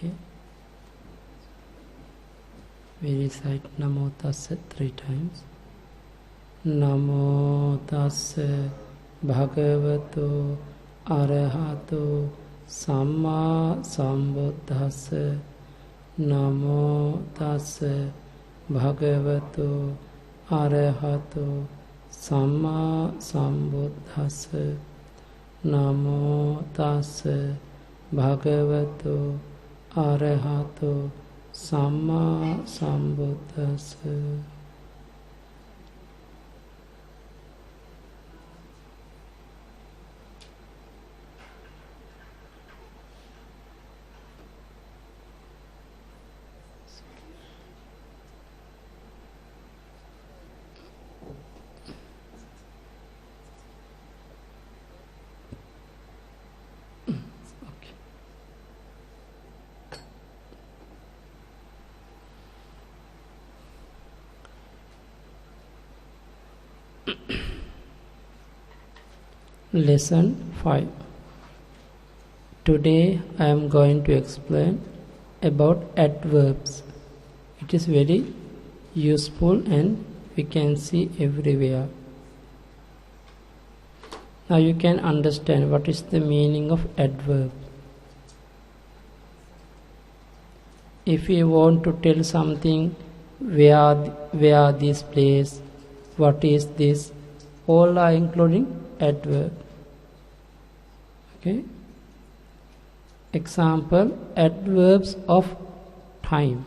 Okay. We recite Namo Tassa 3 times. Namo Tassa Bhagavato Arahato Samma Sambuddhassa. Namo Tassa Bhagavato Arahato Samma Sambuddhassa. Namo Tassa Bhagavato Arahato Samma Sambuddhassa. Lesson 5. Today I am going to explain about adverbs. It is very useful and we can see everywhere. Now you can understand what is the meaning of adverb. If you want to tell something, where this place, what is this, all are including adverb. Okay. Example, adverbs of time.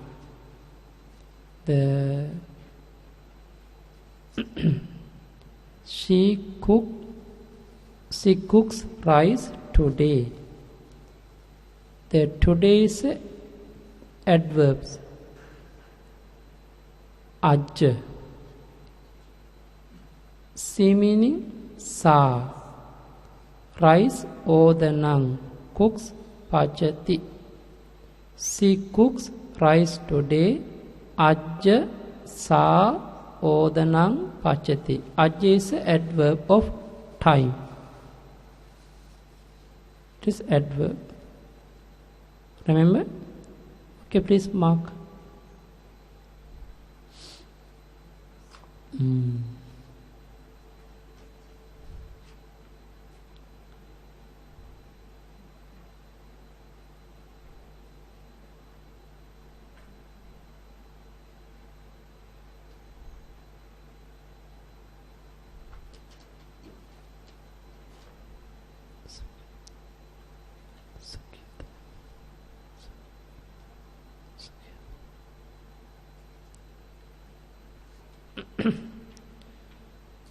She cooks rice today. The today is adverbs. Aj. See meaning sa. Rice odanang. Cooks pachati. She cooks rice today. Ajja sa odanang pachati. Ajja is an adverb of time. It is adverb. Remember? Okay, please mark.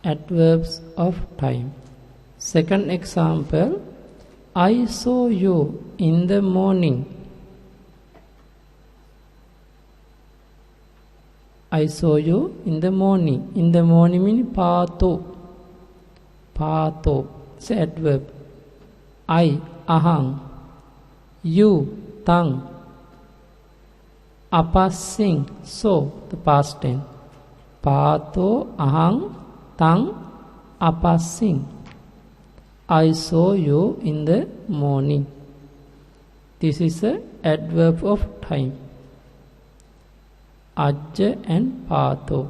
Adverbs of time. Second example, I saw you in the morning. I saw you in the morning. In the morning means pato. Pato. It's an adverb. I, ahang. You, tang. Apasing, so, the past tense. Pato, ahang, tang, apasing. I saw you in the morning. This is an adverb of time. Ajja and pato.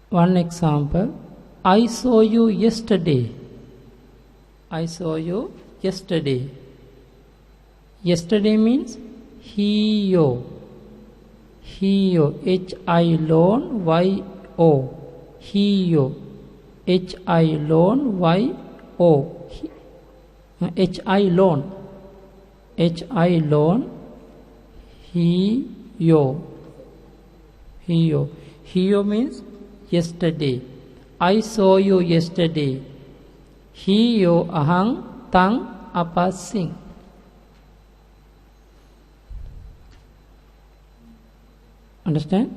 One example, I saw you yesterday. I saw you yesterday. Yesterday means hiyo. Hiyo. H-I-lon Y-O. Hiyo. H-I-lon Y-O. H-I-lon. H-I-lon. Hiyo. Hiyo. Hiyo means yesterday. I saw you yesterday. Hiyo ahang tang apasing. Understand?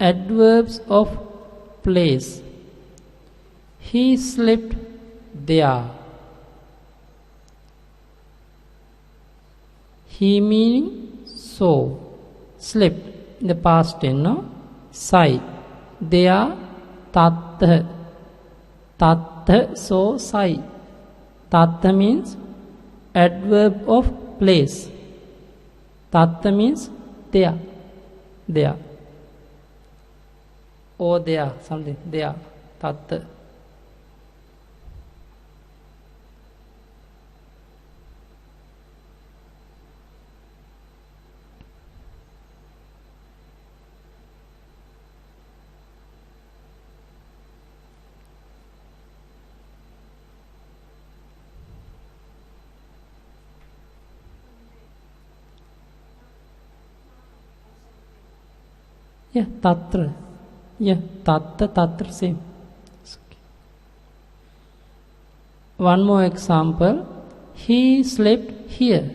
Adverbs of place. He slept there. He meaning so. Slept in the past tense, no? Sai. There, tattha. Tattha, so sai. Tattha means adverb of place. Tattha means there. There. Or there, something. There. Tattha. Yeah, tatra. Yeah, tatta, tatra, same. One more example. He slept here.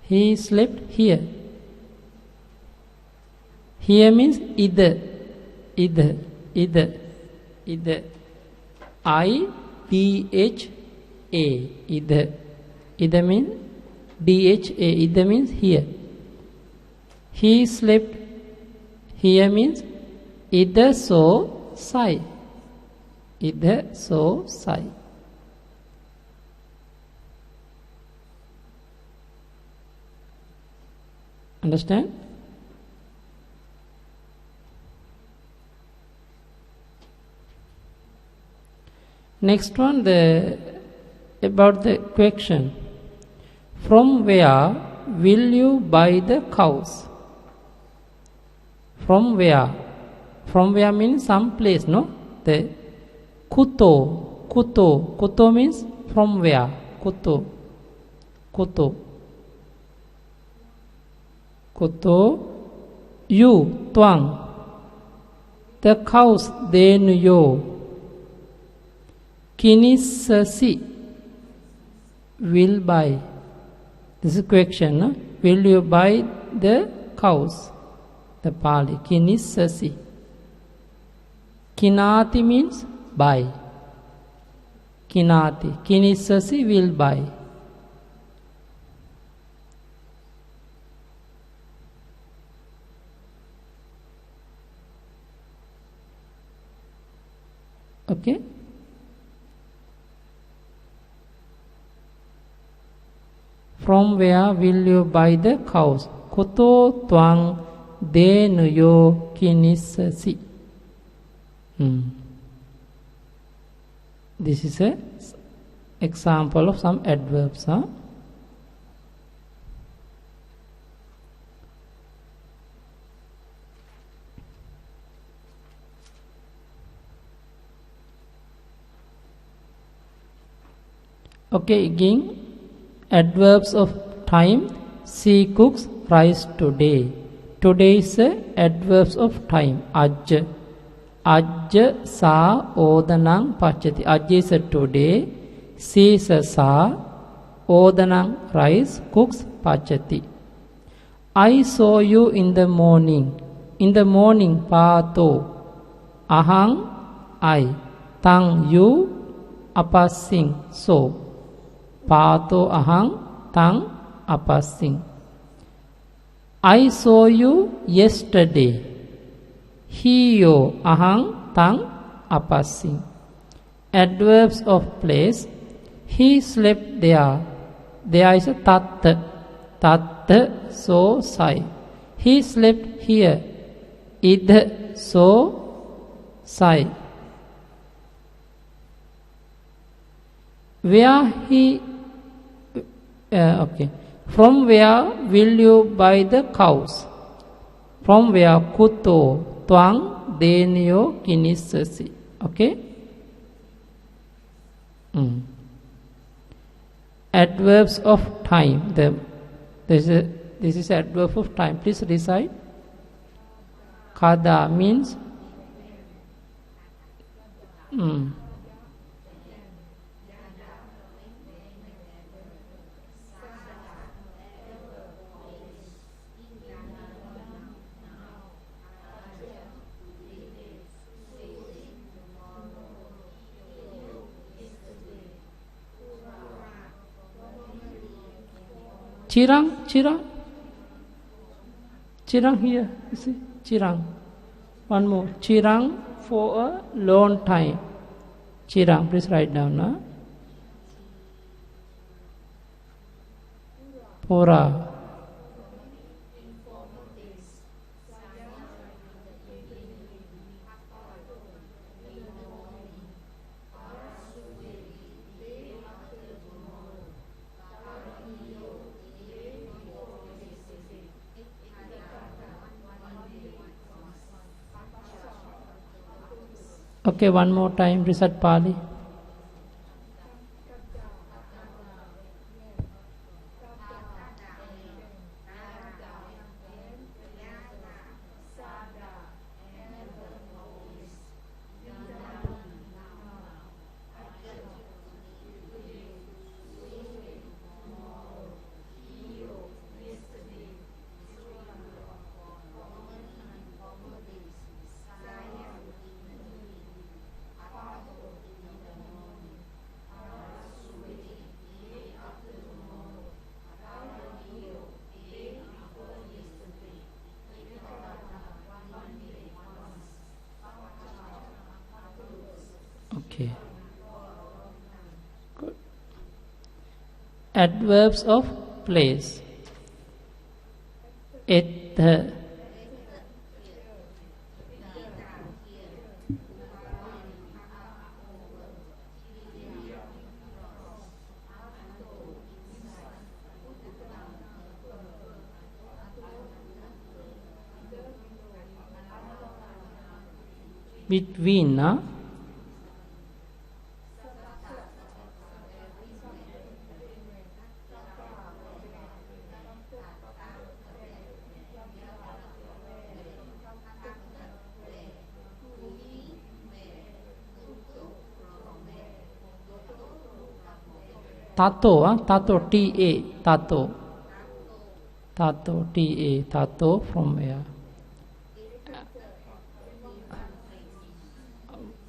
He slept here. Here means either. Either. Either. Either. I-D-H-A. Either. Either means D-H-A. Either means here. He slept here means either so sai. Either so sai. Understand? Next one, about the question. From where will you buy the cows? From where? From where means some place, no? The kuto, kuto, kuto means from where? Kuto, kuto, kuto. You, tuang. The cows, then yo. Kinisasi, will buy. This is question, no? Will you buy the cows? The Pali, kinisasi. Kinati means buy. Kinati. Kinisasi, will buy. Okay? From where will you buy the cows? Koto tuang denuyo kinisasi. This is a example of some adverbs. Huh? Okay, again, adverbs of time. She cooks rice today. Today is adverbs of time. Ajja. Ajja sa odanang pachati. Ajja is today. She is sa odanang rice cooks pachati. I saw you in the morning. In the morning, pato. Ahang, I. Tang, you. Apasing, so. Pato ahang, tang, apasing. I saw you yesterday. Hiyo ahang, tang, apasing. Adverbs of place. He slept there. There is a tat. Tat, so, sai. He slept here. Id, so, sai. Where he okay. From where will you buy the cows? From where? Kuto, tuang, denyo, kinisasi. Okay? Adverbs of time. This is adverb of time. Please recite. Kada means Chirang, Chirang. Chirang here, you see, Chirang. One more, Chirang for a long time. Chirang, please write down. Huh? Pura. Okay, one more time, recite Pali. Okay. Good. Adverbs of place. Ettha. Between, huh? Tato, huh? Tato, T-A, Tato. Tato, T-A, Tato, from where?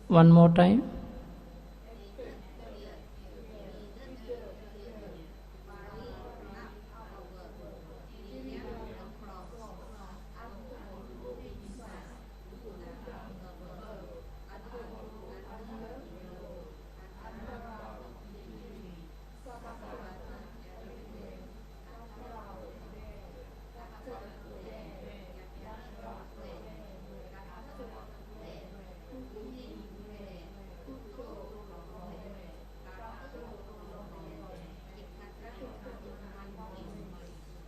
One more time.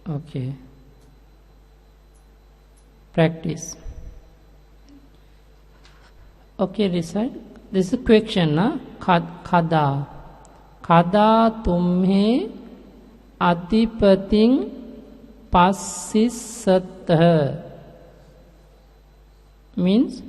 Okay. Practice. Okay, recite. This is a question, na? Kada. Kada tumhe adipating passisatha. Means?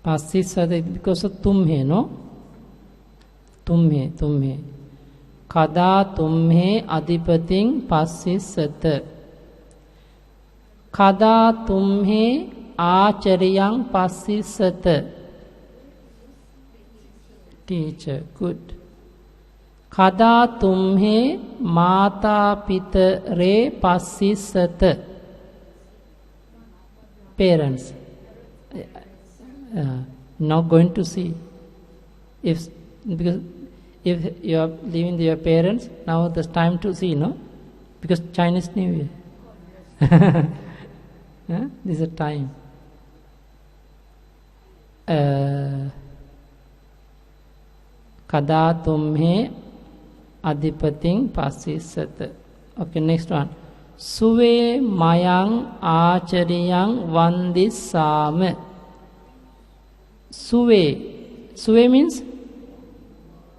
Passisatha because of tumhe, no? Tumhe. Kada tumhe adipating passisatha. Kada tumhe acharyang passisatha. Teacher, good. Kada tumhe mata pitare passisatha. Parents. Not going to see. Because if you are living with your parents, now there's time to see, no? Because Chinese New Year. This is a time. Kada tumhe adipating passisat. Okay, next one. Suve mayang acharyang vandisame. Suve means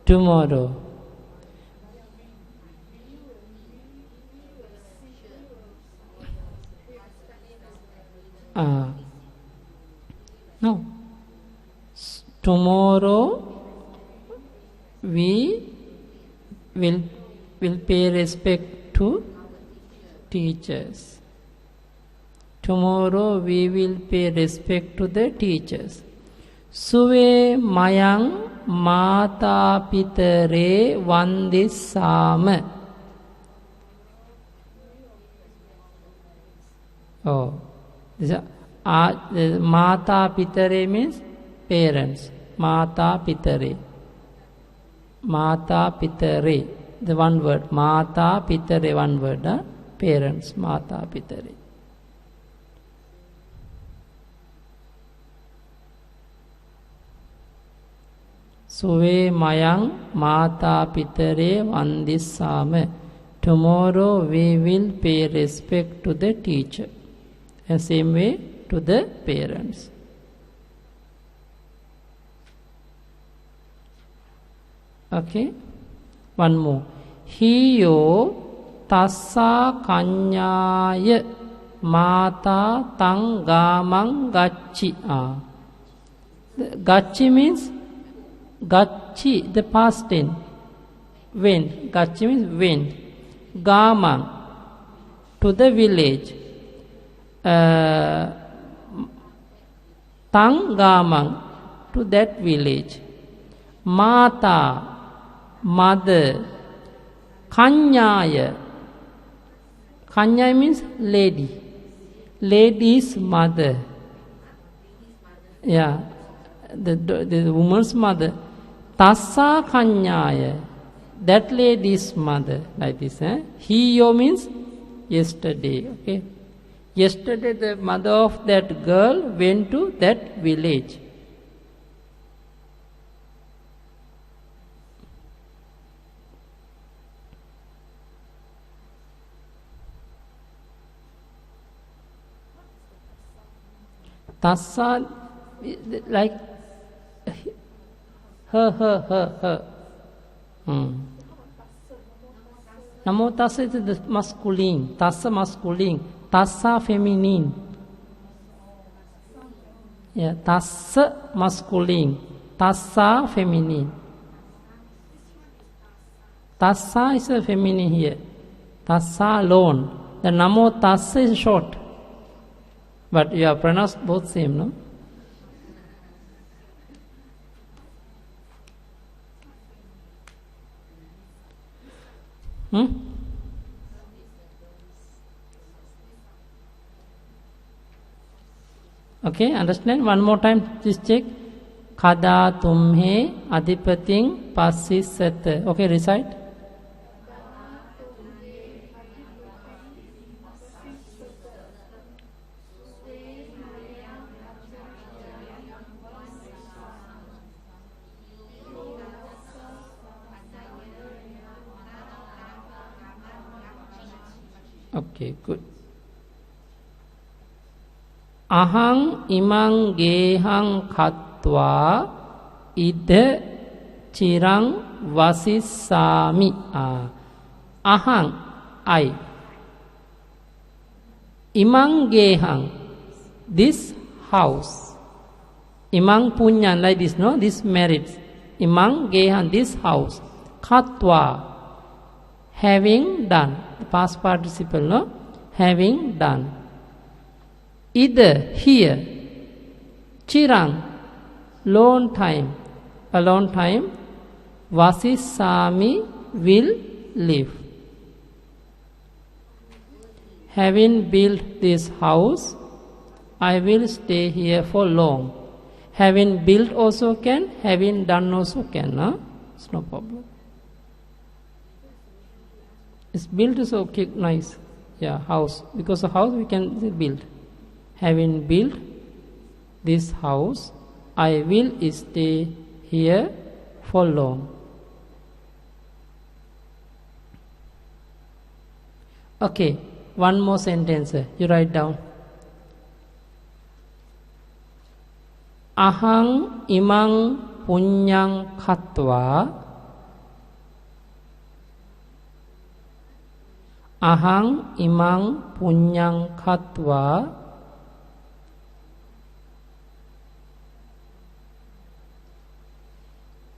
tomorrow. No. Tomorrow we will pay respect to teachers. tomorrow we will pay respect to the teachers. Suve mayang mata pitare vandissama. Oh, this is, mata pitare means parents. Mata pitare. Mata pitare. The one word. Mata pitare, one word. Parents. Mata pitare. Suve mayang mata pitare vandissama. Tomorrow we will pay respect to the teacher. And same way to the parents. Okay. One more. Hiyo tassa kanyaya mata tang gamang gacchi. Gacchi means gacchi, the past tense. Went. Gacchi means went. Gamang, to the village. Tang gamang, to that village. Mata, mother. Kanyaya. Kanyaya means lady. Lady's mother. Yeah, the woman's mother. Tassa kanyaya. That lady's mother, like this. Hiyo means yesterday. Okay. Yesterday the mother of that girl went to that village. Tassa, like her. Namo tassa is the masculine. Tassa masculine. Tassa feminine. Yeah, tassa masculine. Tassa feminine. Tassa is a feminine here. Tassa alone. The namo tassa is short. But you have pronounced both same, no? Okay, understand? One more time, please check. Kada tumhe adipating passisat. Okay, recite. Okay, good. Ahang imang gehang khatva ida chirang vasissami. Ahang, I. Imang gehang, this house. Imang punyan, like this, no? This marriage. Imang gehang, this house. Khatva, having done. The past participle, no? Having done. Either here, chirang, long time, a long time, vasissami, will live. Having built this house, I will stay here for long. Having built also can, having done also can, no? It's no problem. It's built is okay, nice. Yeah, house. Because a house we can build. Having built this house, I will stay here for long. Okay, one more sentence. You write down. Ahang imang punyang khatva. Ahang imang punyang khatva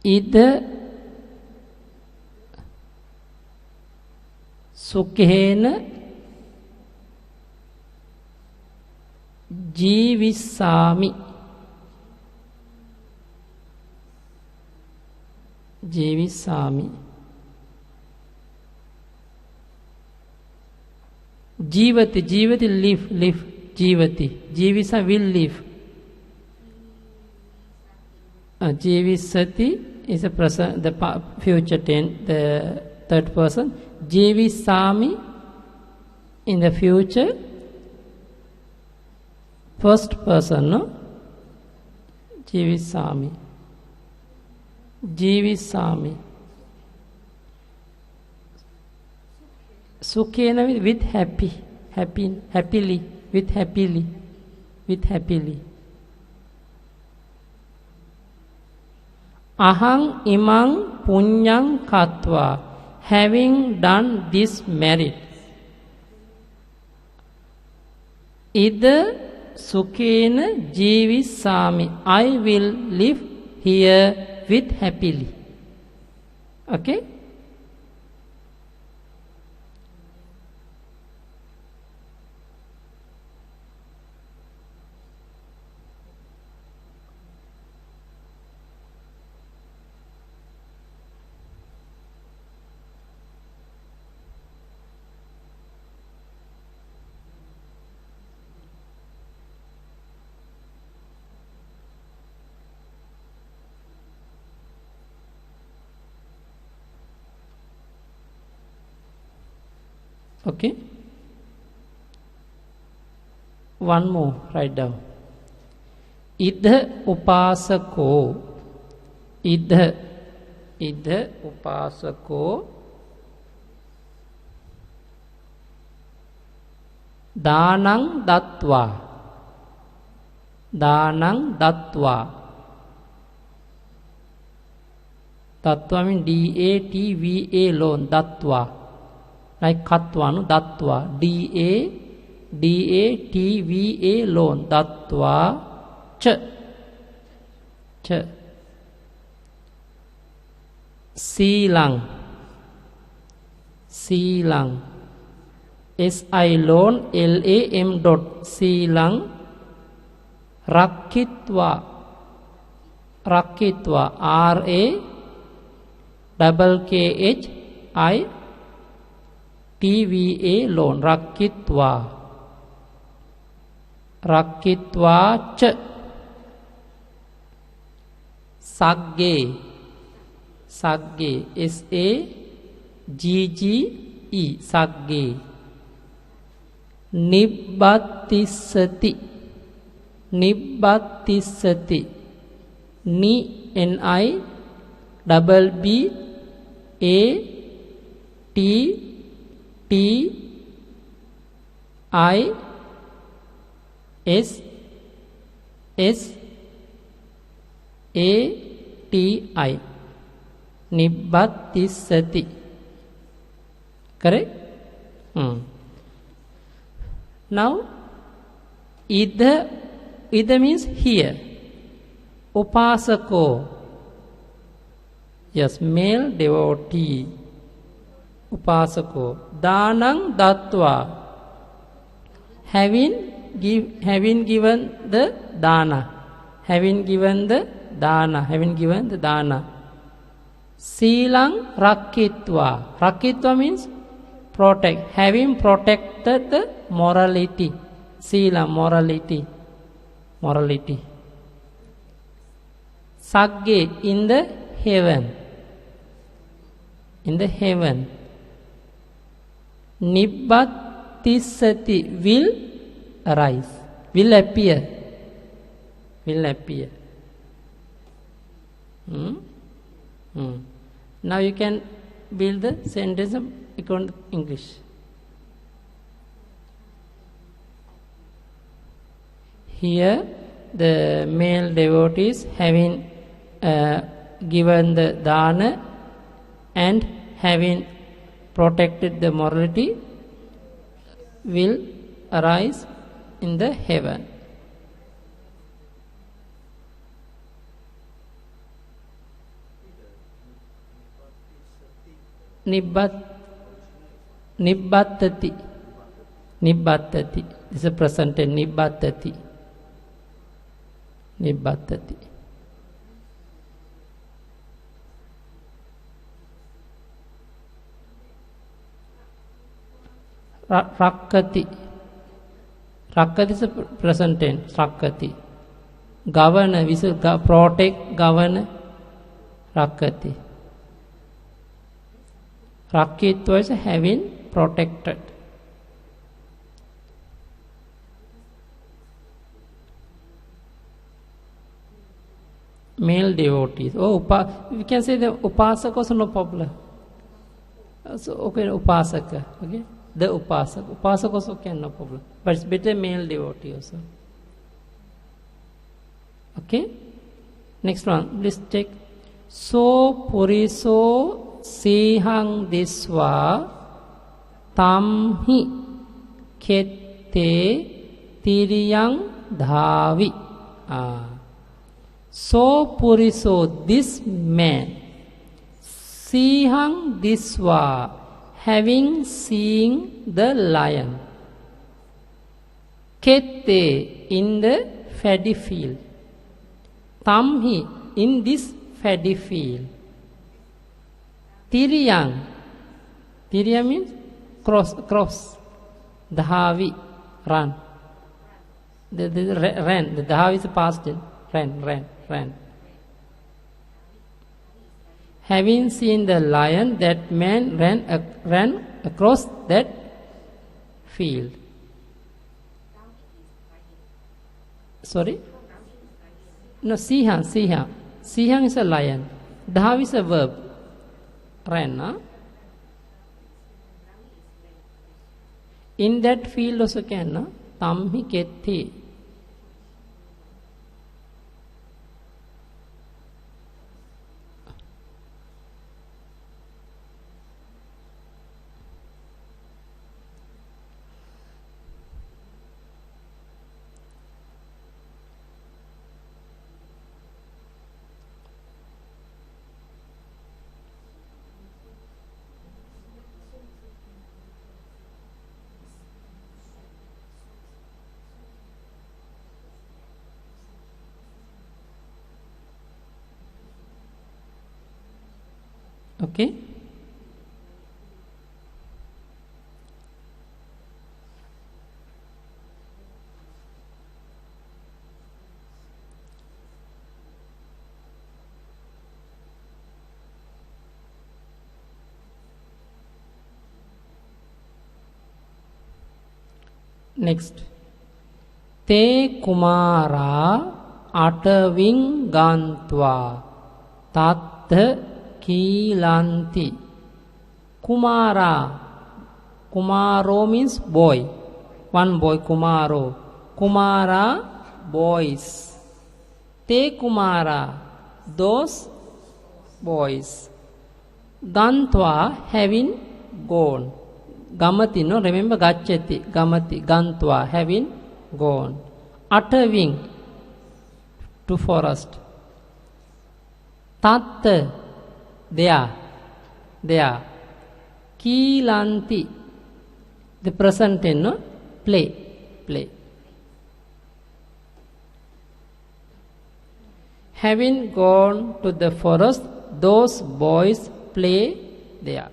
ida sukhena ජීවිස්සාමි ජීවිස්සාමි ජීවති ජීවති live ජීවති ජීවිසා will live ජීවිස්සති is a present the future tense the third person ජීවිස්සාමි in the future first person no ජීවිස්සාමි ජීවිස්සාමි සුඛේන with happily with happily ahang imang punyang katva having done this merit ida sukhena jeevissami I will live here with happily okay okay one more write down idha upasako idha upasako danang dattva dattva means datva loan dattva like katva no dattva datva loan dattva cha silang si loan lam dot silang rakkitva ra double kh I TVA loan rakkitva cha sagge sagge sagge nibbatissati ni double b a t T I S S A T I nibbatissati correct now idha means here upasako yes male devotee upasako danang dattva having given the dana silang rakkitva means protect having protected the morality sila morality sagge in the heaven nibbatissati will arise will appear now you can build the sentence according to English here the male devotees having given the dana and having protected the morality will arise in the heaven. Nibbattati Nibbattati. This is a present tense. Nibbattati. Nibbattati. Rakkati. Rakkati is a present tense. Rakkati. Governor. We should protect, governor. Rakkati. Rakkitva is having, protected. Male devotees. Oh, we can say the upasaka also, no problem. So, okay, upasaka. Okay, the upasaka. Upasaka also can, no problem. But it's better male devotee also. Okay. Next one. Please take. So puriso sihang diswa tamhi kette tiriyang dhavi. So puriso, this man, sihang diswa, having seen the lion, kette, in the paddy field, tamhi, in this paddy field, tiriyang, tiriya means cross, dhavi, run, ran, the dhavi is past tense, ran. Having seen the lion, that man ran across that field. Sorry? No, sihang. Sihang is a lion. Dhav is a verb. Ran. In that field also can. Tamhi ketti. Okay. Next. Te kumara ataving gantva tattha kilanti. Kumara. Kumaro means boy. One boy, kumaro. Kumara, boys. Te kumara, those boys. Gantva, having gone. Gamati, no, remember gacchati. Gamati, gantva, having gone. Uttering, to forest. Tat, there. Kilanti, the present tense, no? Play. Having gone to the forest, those boys play there.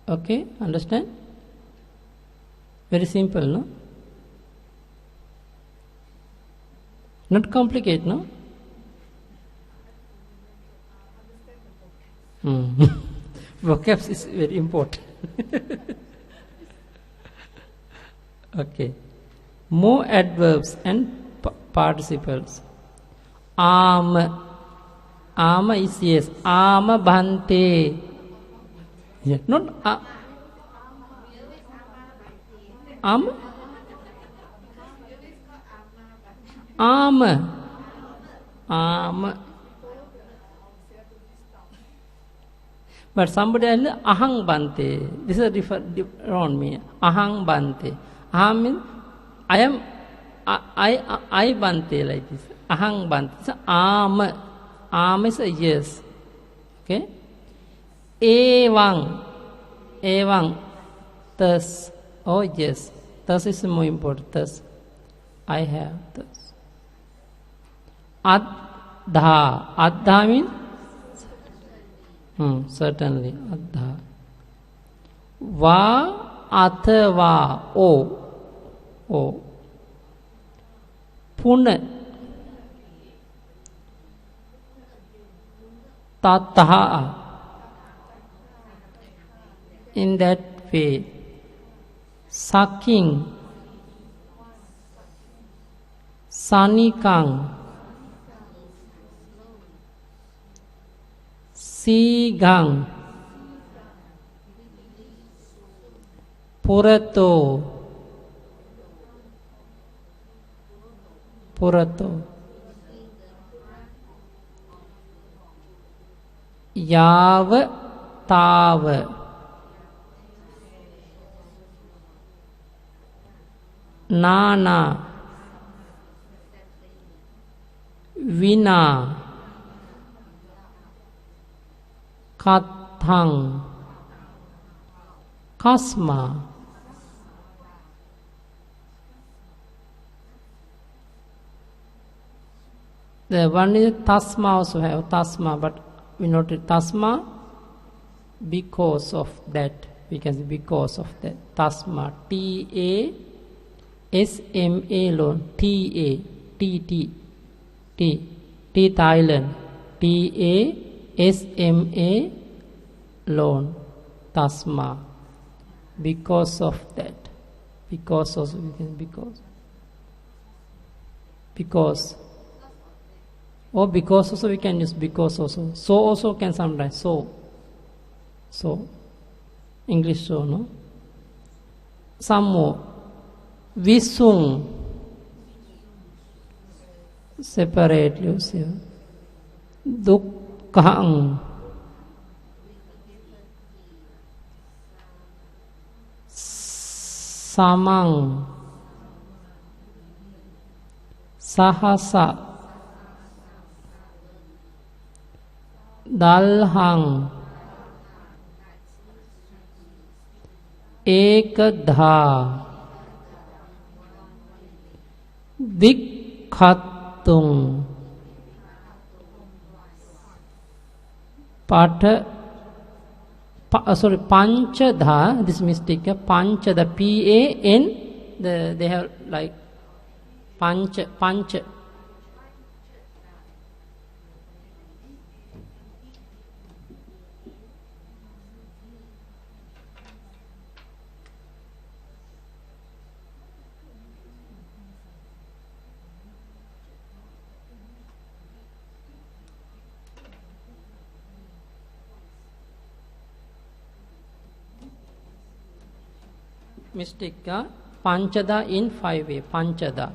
Okay, understand? Very simple, no? Not complicated, no? Vocabs is very important. Okay. More adverbs and participles. Am, Ama is yes. Ama bhante. Yeah. Not ama. Ama. Ama. But somebody else, ahang bante. This is a different on me. Ahang bante. Ahang means I am, I bante like this. Ahang bante. So ama. Ama is a yes. Okay. Evang. Evang. Thus. Oh yes. Thus is more important. Thus. I have thus. Adha. Adha means certainly. Adha. Va athava. O. O. Puna. Tatha. In that way. Sucking. Sanikang. Sigang. Purato. Purato. Yava tava. Nana. Vina. Kathang. Kasma. The one is tasma also have tasma, but we noted tasma because of that. We can say because of that. Tasma. T-A-S-M-A alone. T-A. T-T. T. T Thailand. T-A-S-M-A alone. Tasma. Because of that. Because also we can because. Or because also we can use because also. So also can sometimes. So. English so, no? Some more. Visung. Separately also. Dukkang. Samang. Sahasa. Dalhang. Ekadha. Dikhatung. Panchadha. This mistake. Panchadha. P-A-N. They have like pancha. Mistake. Panchada in 5 way. Panchada.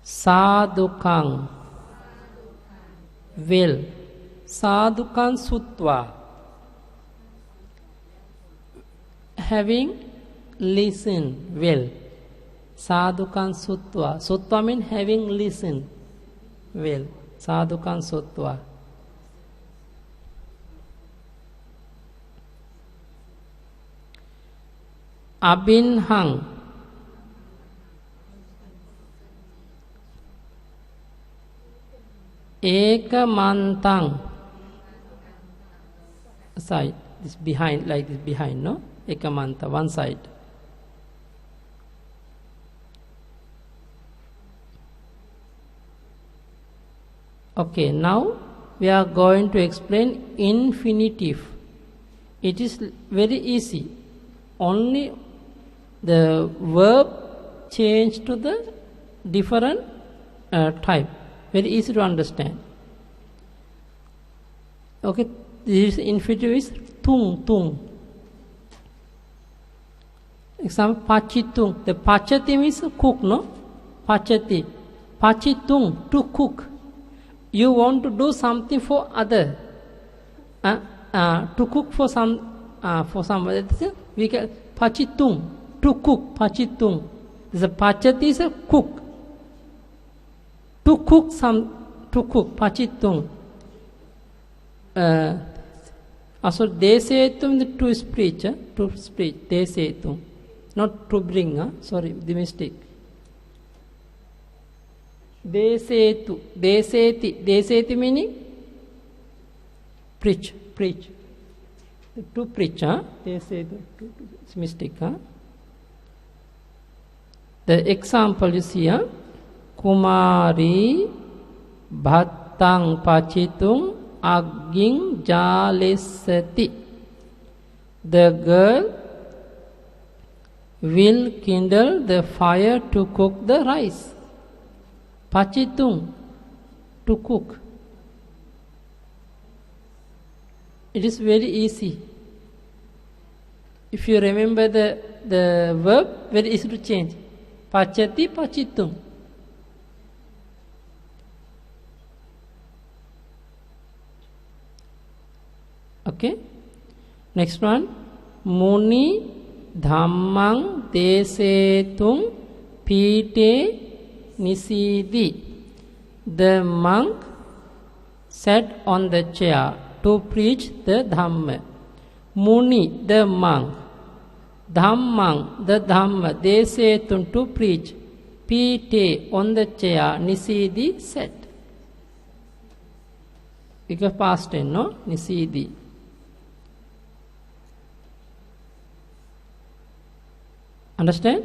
Sadhukang. Will. Sadhukang sutva. Having listen. Will. Sadhukang sutva. Sutva means having listen. Will. Sadhukang sutva. Abinhang. Ekamantang. Side. This behind, like this behind, no? Ekamanta, one side. Okay, now we are going to explain infinitive. It is very easy. Only the verb change to the different type. Very easy to understand. Okay, this infinitive is tung, tung. Example, pachitung. The pachati means cook, no? Pachati. Pachitung, to cook. You want to do something for other. To cook for somebody. We can pachitung, to cook, pachitung. The pachati is a cook. To cook pachitung. Also, desetum is to speech, desetum. Not to bring, sorry, the mistake. Deseti meaning preach. To preach, Desetu, it's mistake, The example you see, Kumari bhattang pachitung agging jalesati. The girl will kindle the fire to cook the rice. Pachitung, to cook. It is very easy. If you remember the verb, very easy to change. Pachati, pachitung. Okay. Next one. Muni dhammang desetung pite nisidi. The monk sat on the chair to preach the Dhamma. Muni, the monk. Dhammang, the Dhamma. Desetung, to preach. Pite, on the chair. Nisidi, sat. Because past tense, no? Nisidi. Understand?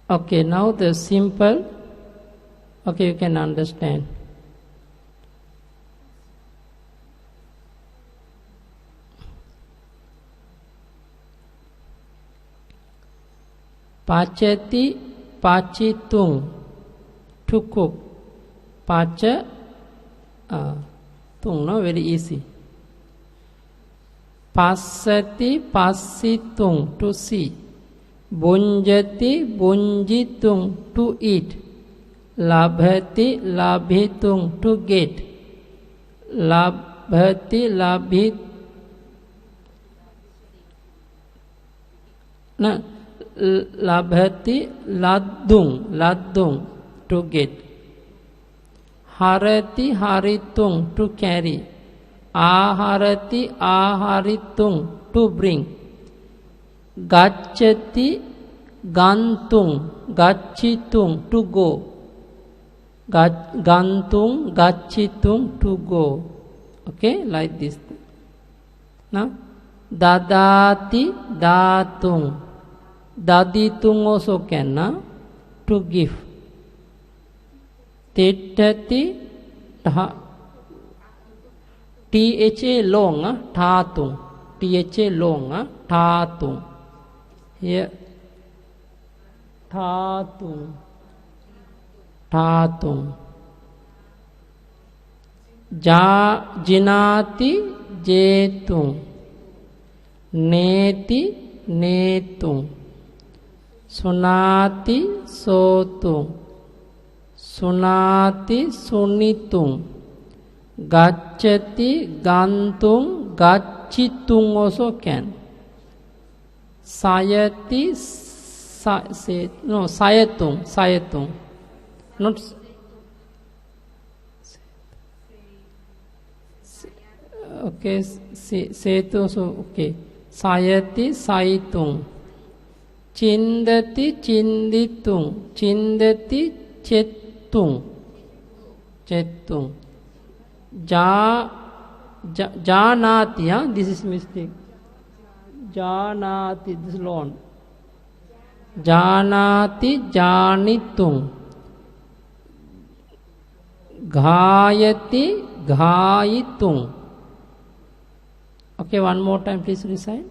Okay, now the simple. Okay, you can understand. Pachati, pachitung, to cook. Pacha, tung, no? Very easy. Passati, passitung, to see. Bunjati, bunjitung, to eat. Labhati, labhitung, to get. Labhati, labhati, laddung, to get. Harati, haritung, to carry. Aharati, aharitung, to bring. Gacchati, gantung, gacchitung, to go. Gantung, gacchitung, to go. Okay, like this. Now, dadati, datung. Daditung also can, to give. Tittati, tha, long, thatung. Long, thatung. Here, thatung. Jinati, jetung. Neti, netung. Sunati, sotung. Sunati, sunitung. Gacchati, gantung, gacchitung also can. Sayati, sayatung. Not okay, setu so okay. Sayati, saitung. Chindati, chinditung. Chindati, chettung. Janati, this is mistake. Janati, this is long. Janati, janitung. Ghayati, ghayitung. Okay, one more time please recite.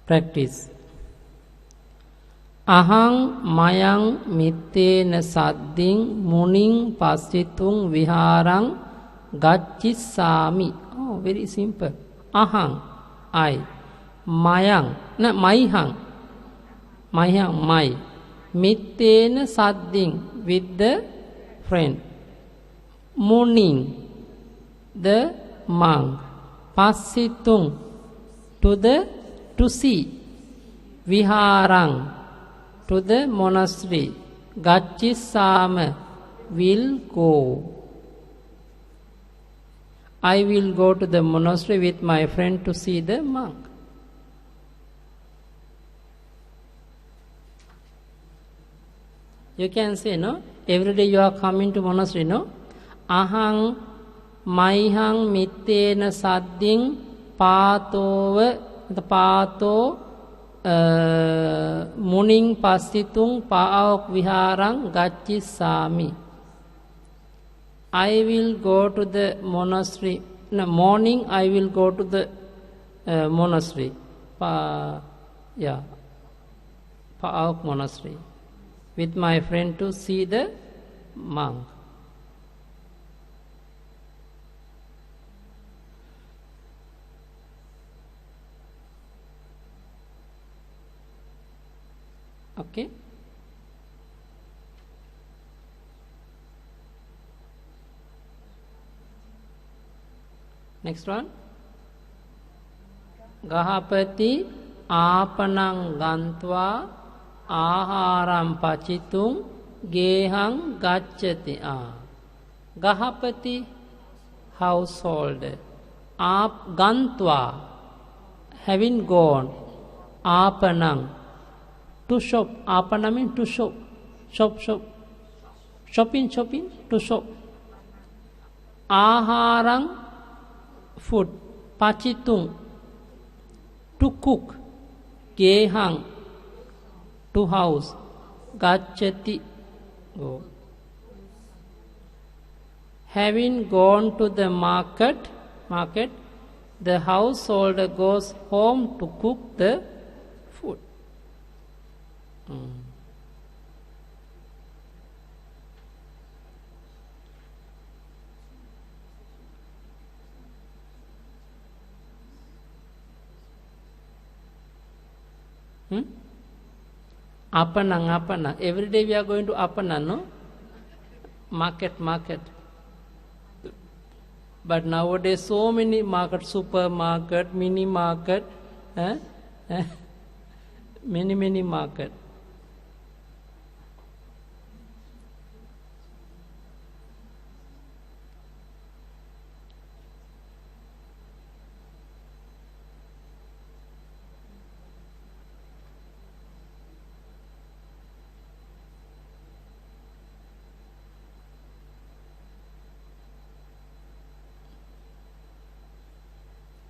Practice. Ahang mayang mittena sadding muning passitung viharang gacchissami. Oh, very simple. Ahang, I. Mayang, no, maihang. Maihang, my. Mittena sadding, with the friend. Muning, the monk. Passitung, to see. Viharang, to the monastery. Gacchissama, will go. I will go to the monastery with my friend to see the monk. You can say, no? Every day you are coming to monastery, no? Ahang maihang mittena sadding patova, the pato muning passitung paaok viharang gacchissami. I will go to the monastery. In the morning, I will go to the monastery. Paaok monastery. With my friend to see the monk. Okay? Next one. Gahapati aapanang gantva aharam pachitung gehang gacchati. Gahapati, household. Gantva, having gone. Aapanang, to shop. Apana means to shop. Shop. Shopping, to shop. Aharang, food. Pachitung, to cook. Gehang, to house. Gacchati, go. Having gone to the market, the householder goes home to cook the food. Apana. Every day we are going to Apana, no? Market. But nowadays so many market, supermarket, mini market, many market.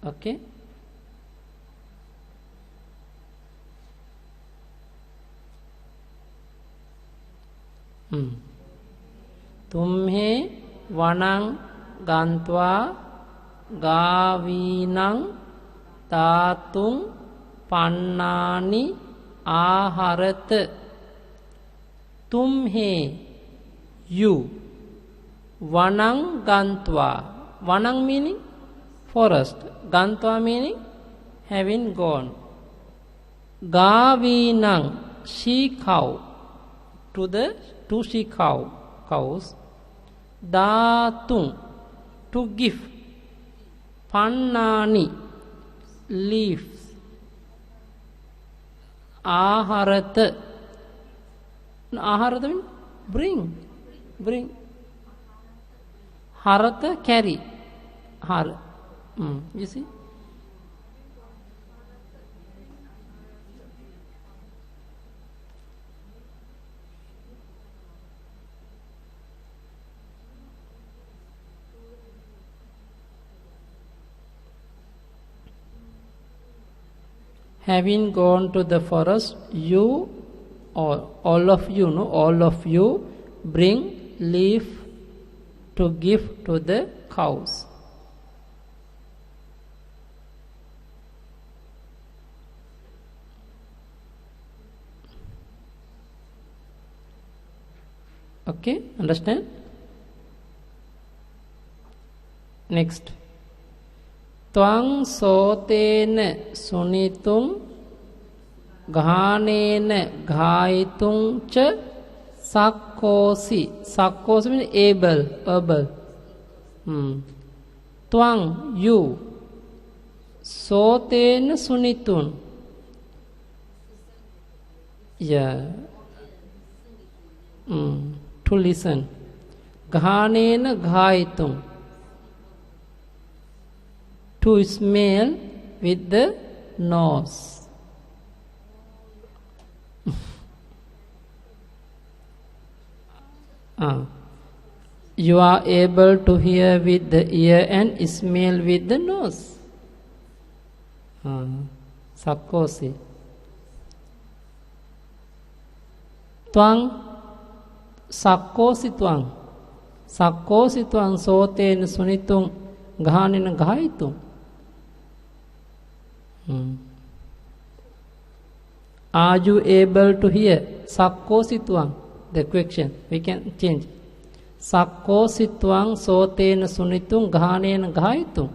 Okay? Tumhe vanang gantva gavinang tatung pannani aharata. Tumhe, you. Vanang gantva. Vanang meaning forest. Gantva meaning having gone. Gavinang, she cow. To she cows. Datung, to give. Pannani, leaves. Aharata. Aharata means bring. Harata, carry. You see? Having gone to the forest, you or all of you bring leaf to give to the cows. Okay, understand? Next. Tvang sotena sunitum ghanena ghaitum cha sakkosi. Sakkosi means able. Tvang, you. Sotena sunitun. Yeah. To listen. Ghanena ghaitum. To smell with the nose. You are able to hear with the ear and smell with the nose. Sakkosi. Tvang, sakkosi tvang. Sakkosi tvang sotena sunitum ghanena ghaitum. Are you able to hear? Sakkosi tvang. The question we can change. Sakkosi tvang sotena sunitum ghanena ghaitum.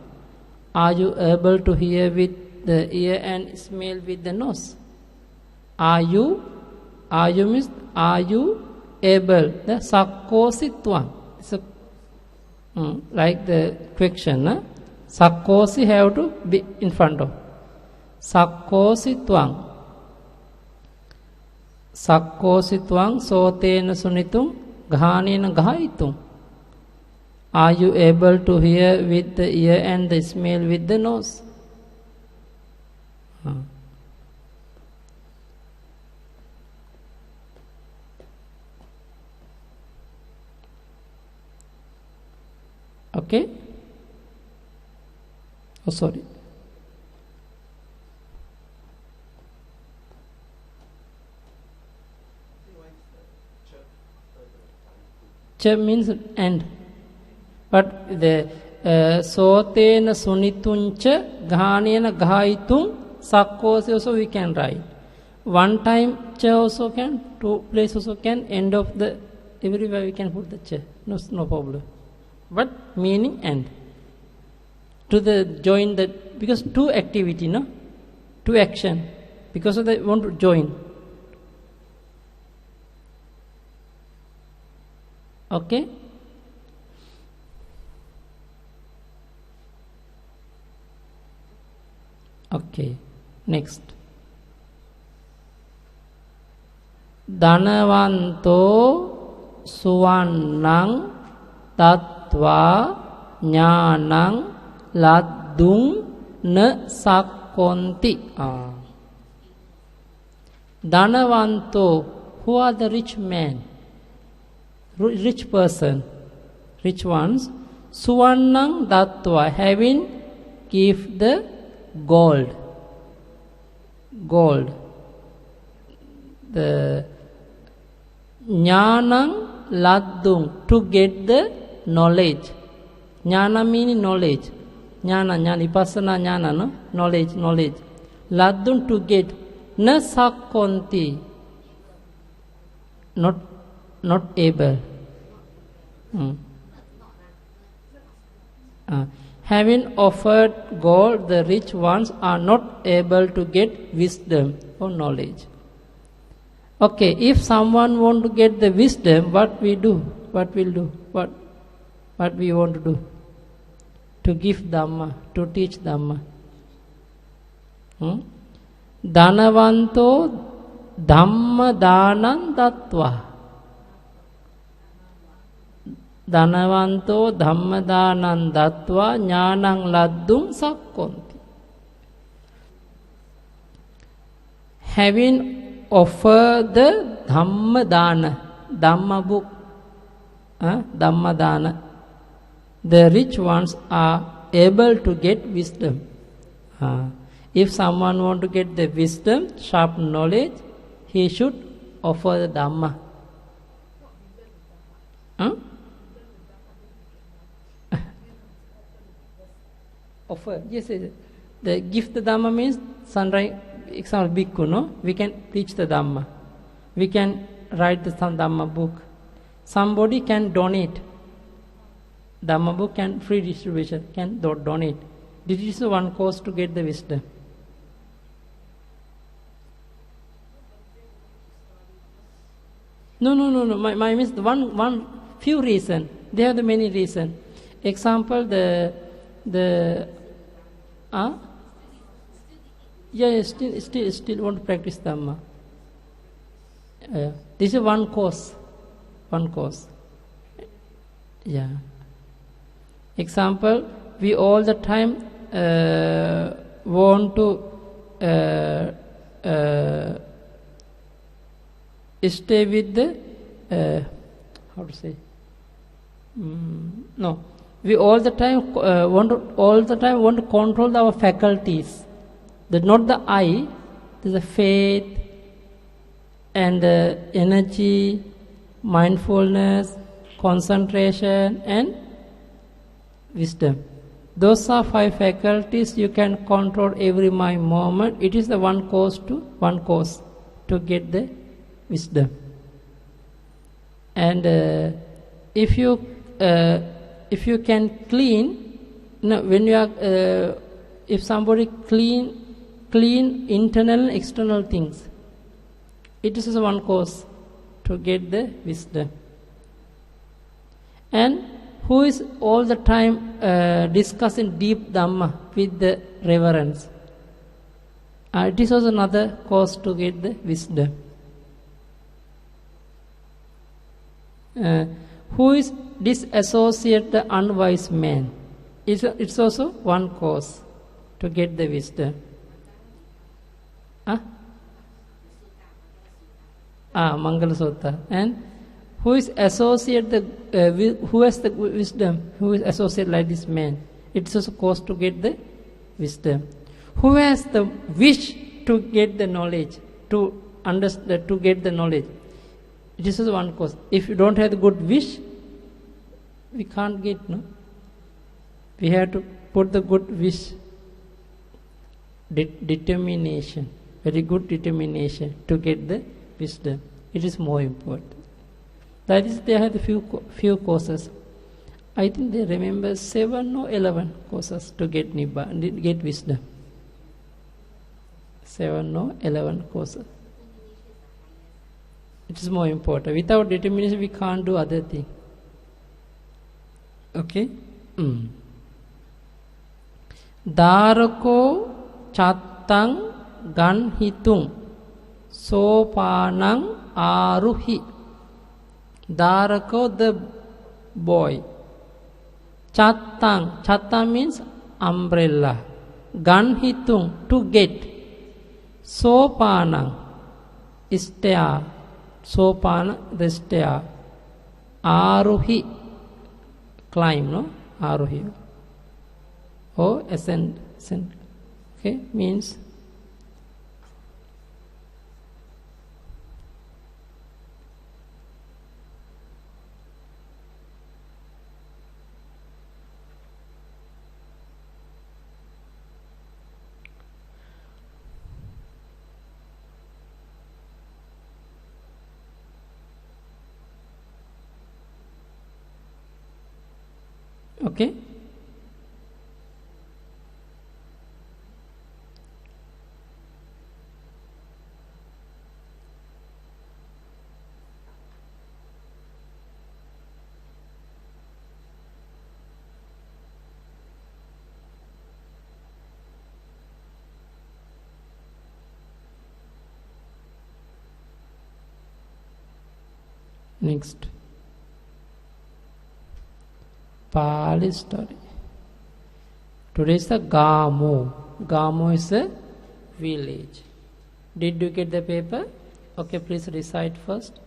Are you able to hear with the ear and smell with the nose? Are you means are you able? The sakkosi tvang. It's like the question. Sakkosi have to be in front of. Sakkosi tvang. Sakkosi tvang sotena sunitum ghanena ghaitum. Are you able to hear with the ear and the smell with the nose? Okay? Oh, sorry. Cha means and. But the sotena sunituncha ghanena ghaitum sakkosi also we can write. One time cha also can, two place also can, end of the everywhere we can put the cha. No problem. But meaning and. To the join that because two activity, no? Two action. Because of that want to join. Okay? Okay. Next. Dhanavanto suwannang tattva jnanang laddung na sakkonti. Dhanavanto, who are the rich men? Rich person, rich ones. Suwannang dattva, having give the gold. The jnanang laddung, to get the knowledge. Jnana meaning knowledge. Jnana, vipassana jnana, no? Knowledge. Laddung, to get. Na sakkonti, not able. Having offered gold, the rich ones are not able to get wisdom or knowledge. Okay, if someone want to get the wisdom, what we do? What we'll do? What we want to do? To give Dhamma, to teach Dhamma. Dhanavanto Dhamma Dhanam Dattva. Dhanavanto Dhamma Dhanam Dattva Jnanang Laddung Sakkonti. Having offered the Dhamma Dana, Dhamma book, Dhamma Dana, the rich ones are able to get wisdom. If someone want to get the wisdom, sharp knowledge, he should offer the Dhamma. Offer, yes, the gift the Dhamma means sunrise. Example, bhikkhu, no? We can teach the Dhamma. We can write the Dhamma book. somebody can donate. Dhamma book can free distribution, can donate. This is the one cause to get the wisdom. No. My means one few reason. There are the many reason. Example, still want to practice Dhamma. This is one cause. Yeah. Example, we all the time want to stay with the how to say? No, we all the time want to control our faculties. Not the I, the faith and the energy, mindfulness, concentration, and wisdom. Those are 5 faculties you can control every moment. It is the one cause to get the wisdom. And if you can clean, when you are if somebody clean internal and external things, it is one cause to get the wisdom. And who is all the time discussing deep Dhamma with the reverence, it is also another cause to get the wisdom. Who is disassociate the unwise man, it's also one cause to get the wisdom. Mangala Sutta. And who is associate who has the wisdom, who is associate like this man, it's also cause to get the wisdom. Who has the wish to get the knowledge, to understand, to get the knowledge, this is one cause. If you don't have the good wish, we can't get, no? We have to put the good wish, determination, very good determination to get the wisdom. It is more important. That is, they have the few causes. I think they remember 7 or 11 causes to get Nibbana, get wisdom. 7 or 11 causes. It is more important. Without determination, we can't do other things. Okay? Dharako chattang ganhitung sopanang aruhi. Dharako, the boy. Chattang means umbrella. Ganhitung, to get. Sopanang, stair. Sopana, the stair. Aruhi, climb, no? Aruhi. Or ascend. Okay, means okay. Next, Pali story. Today is the Gamo. Gamo is a village. Did you get the paper? Okay, please recite first.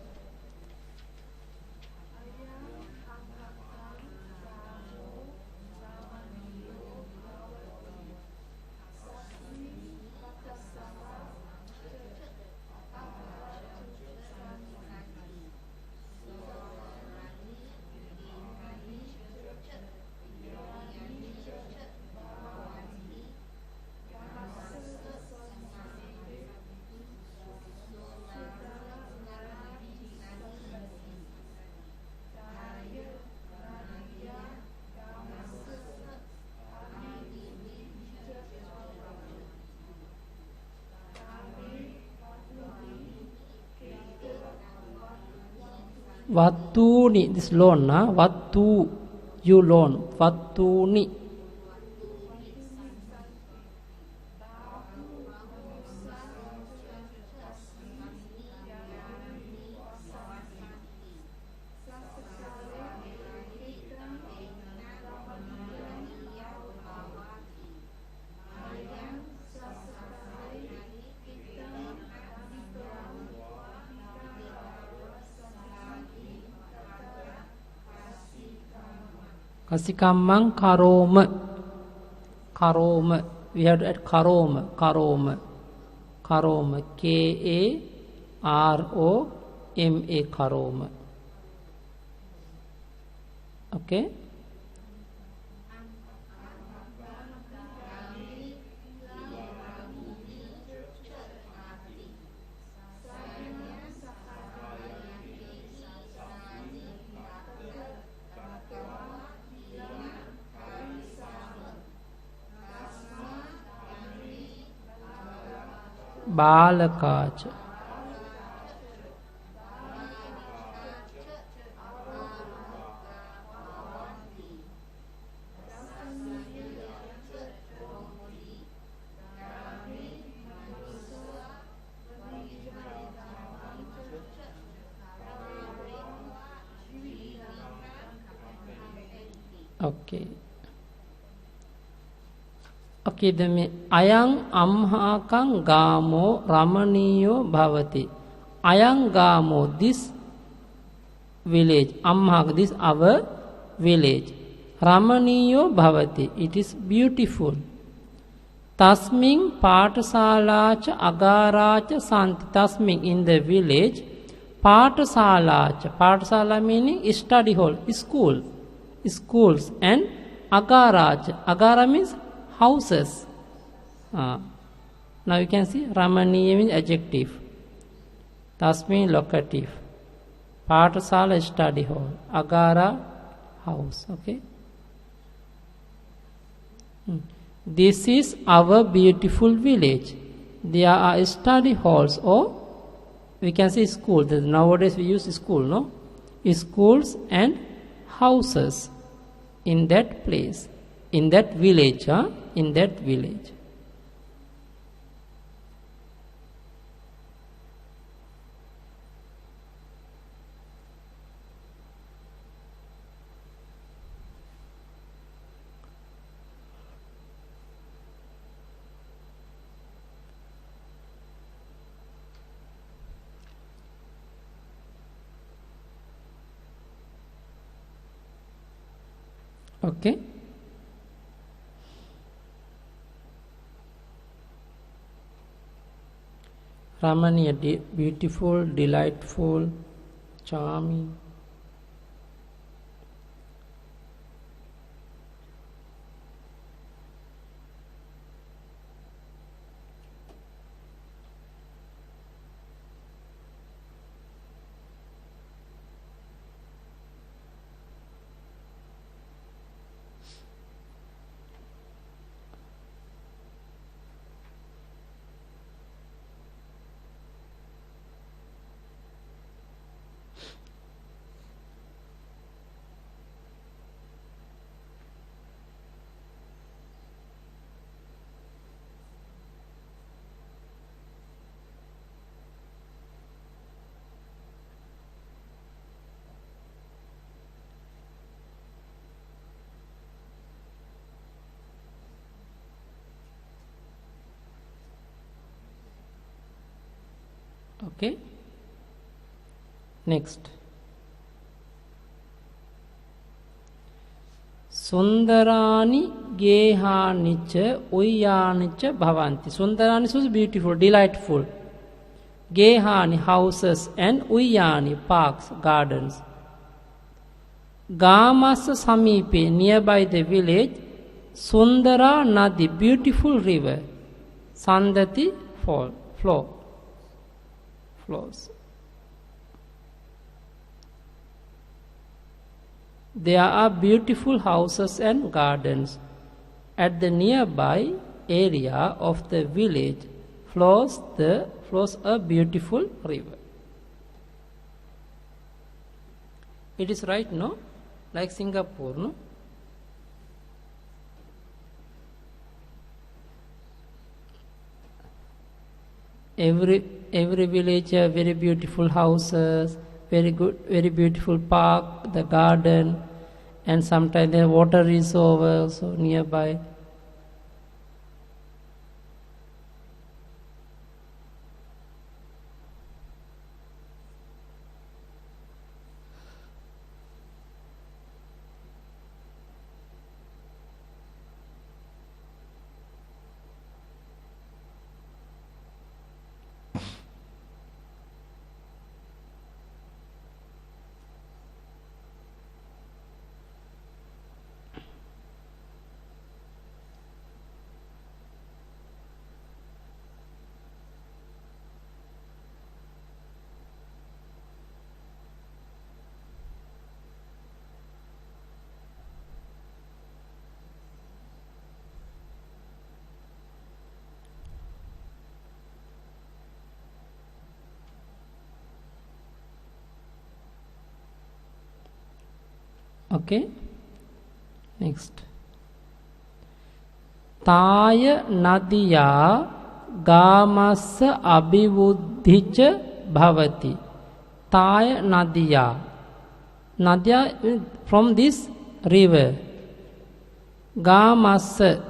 Vattuni, this loan, na? Vattu, you loan. Vattuni. Kasikamman karoma. Karoma. We have to add karoma. Karoma. Karoma. K-A-R-O-M-A. Karoma. Okay? Balakacha. Okay. Okay, then ayang amhakang gamo ramaniyo bhavati. Ayang gamo, this village. Amhak, this our village. Ramaniyo bhavati, it is beautiful. Tasming patasalacha agaracha santi. Tasming, in the village. Patasalacha. Patasala meaning study hall, school. Schools. And agaracha. Agara means houses. Now you can see Ramaniya means adjective. Tasmin locative. Patasala study hall. Agara house. Okay. This is our beautiful village. There are study halls, or we can say school. Nowadays we use school, no? Schools and houses in that place, in that village, in that village. Okay. Ramaniya, beautiful, delightful, charming. Okay. Next. Sundarani gehanicha uyanicha bhavanti. Sundarani is beautiful, delightful. Gehani, houses, and uyani, parks, gardens. Gamasa samipe, nearby the village. Sundara nadi, beautiful river. Sandati, flows. There are beautiful houses and gardens. At the nearby area of the village flows a beautiful river. It is right, no? Like Singapore, no? Every village have very beautiful houses, very beautiful park, the garden, and sometimes the water is over, so nearby. Okay, next. Taya Nadiya Gamasa Abhivuddhicha Bhavati. Taya Nadiya. Nadiya from this river. Gamasa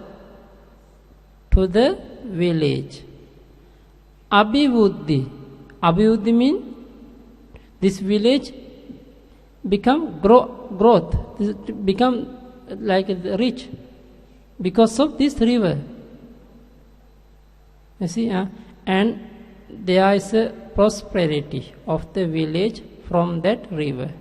to the village. Abhivuddhi. Abhivuddhi means this village become growth, become like rich because of this river. You see, and there is a prosperity of the village from that river.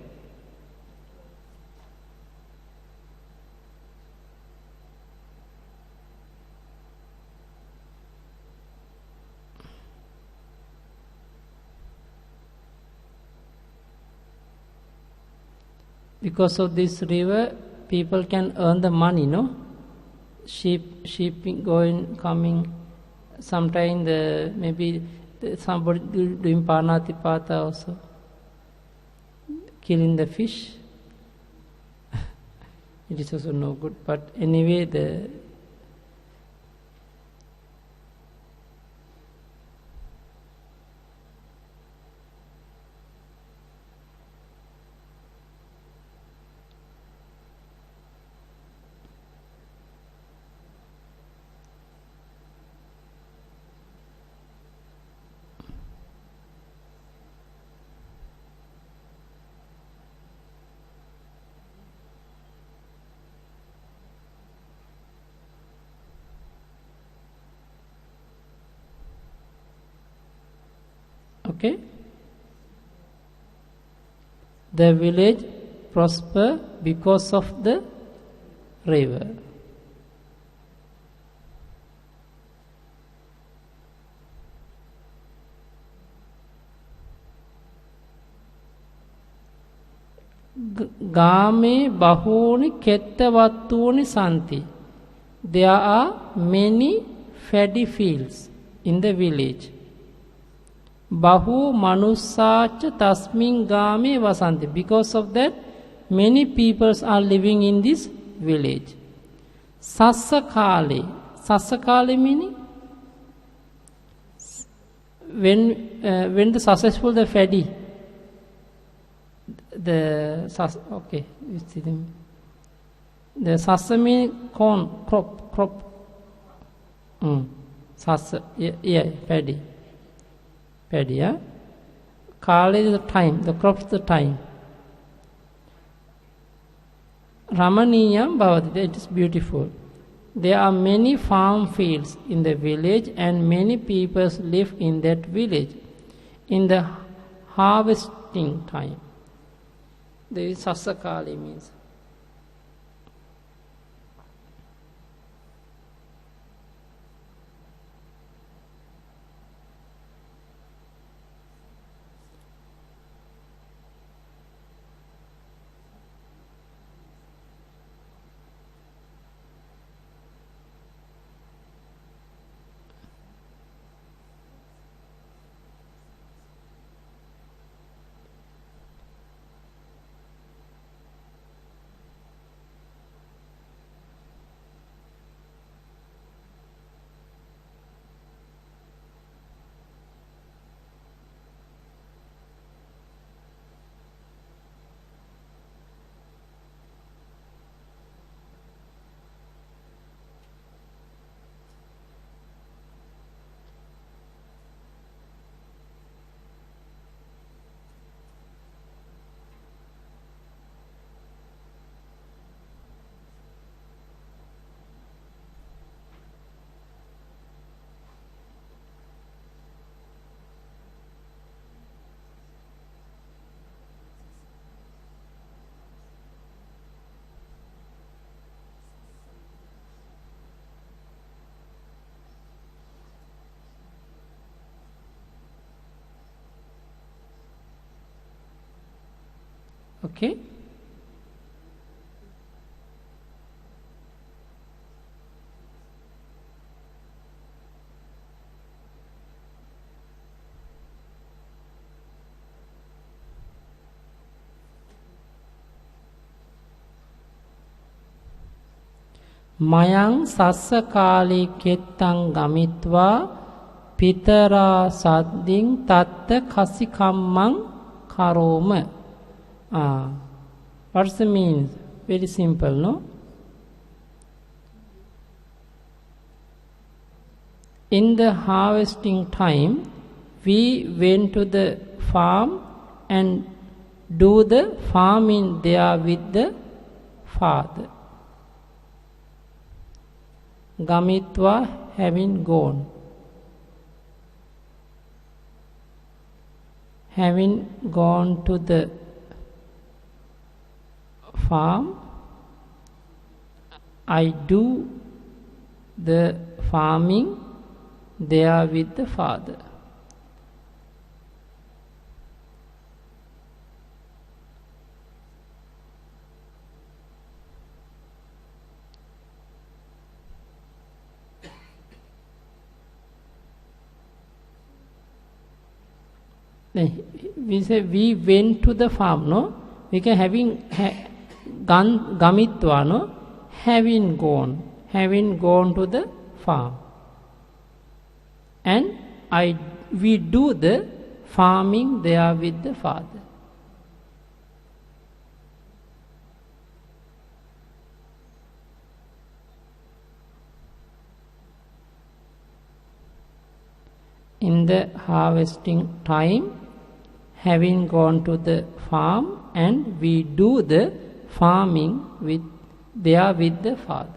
Because of this river, people can earn the money, no? Sheep going, coming. Sometimes maybe somebody doing Panatipata also, killing the fish. It is also no good. But anyway, okay, the village prosper because of the river. Game bahuni kettavattuni santi. There are many paddy fields in the village. Bahu manussacha tasmin game vasanti. Because of that, many peoples are living in this village. Sassakale. Sassakale meaning when the successful the paddy. Okay, you see them. The sasa means corn, crop. Sasa, yeah, paddy, yeah. Kale is the time, the crop is the time. Ramaniyam bhavati, it is beautiful. There are many farm fields in the village and many people live in that village. In the harvesting time, there is Sassakali means. Okay. Mayang sassa kali kettang gamitva pitara sadding tatta kasikammang karoma. What's the meaning? Very simple, no? In the harvesting time, we went to the farm and do the farming there with the father. Gamitva, having gone. Having gone to the farm, I do the farming there with the father. We say we went to the farm, no? We can having gamitva, no? Having gone to the farm. And we do the farming there with the father. In the harvesting time, having gone to the farm, and we do the farming there with the father.